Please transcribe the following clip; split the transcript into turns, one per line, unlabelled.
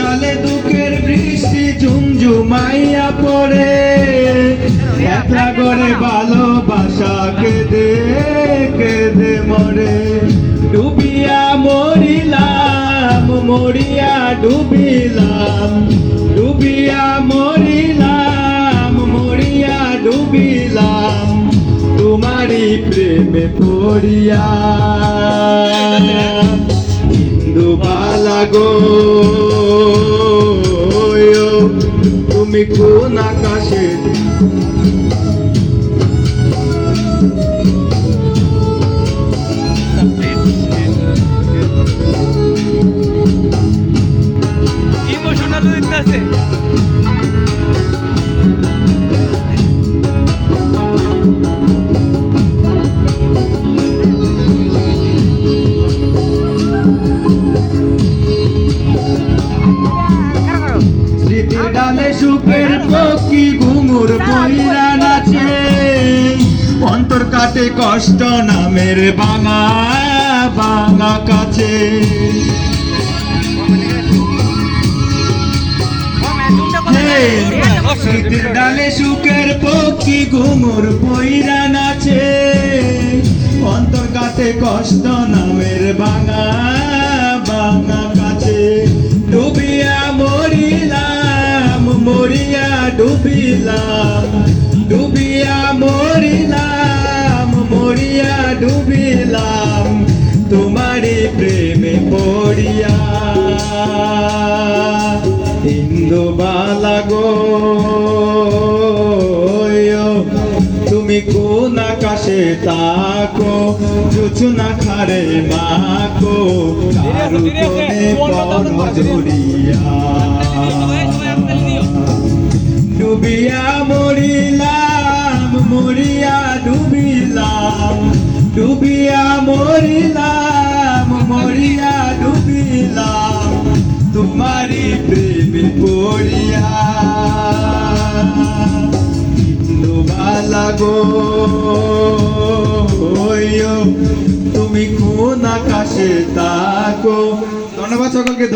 ডালে দুঃখের বৃষ্টি ঝুমঝুমাইয়া পড়ে, একলা করে ভালোবাসা কেঁদে কেঁদে মরে। ডুবিয়া মরিলাম, মরিয়া ডুবিলাম, ডুবিয়া মরিলাম, মরিয়া ডুবিলাম, তোমারি প্রেমে পড়িয়া। ইন্দুবালা গো, তুমি কোন আকাশে
ইমোশনাল হইতাছে।
স্মৃতির ডালে সুখের পক্ষী ঘুঙুর কইরা নাচে, অন্তর কাটে কষ্ট নামের ভাঙা ভাঙা কাছে। স্মৃতির ডালে সুখের পক্ষী ঘুঙুর কইরা নাচে, অন্তর কাটে কষ্ট নামের ভাঙা ভাঙা কাছে। ডুবিয়া মরিলাম, মরিয়া ডুবিলাম, ডুবিয়া মরিলাম, মরিয়া ডুবিলাম, তোমারি প্রেমে পড়িয়া। ইন্দুবালা গো, তুমি কোন আকাশে তাকো, জোছনা খারে মাকো, কারু কোনে পথ জড়িয়া। ডুবিয়া মরিলাম, মরিয়া ডুবিলাম, ডুবিয়া মরিলাম, মরিয়া ডুবিলাম, তোমারি প্রেমে পড়িয়া। ইন্দুবালা গো, তুমি কোন আকাশে তাকো। ধন্যবাদ সকলকে।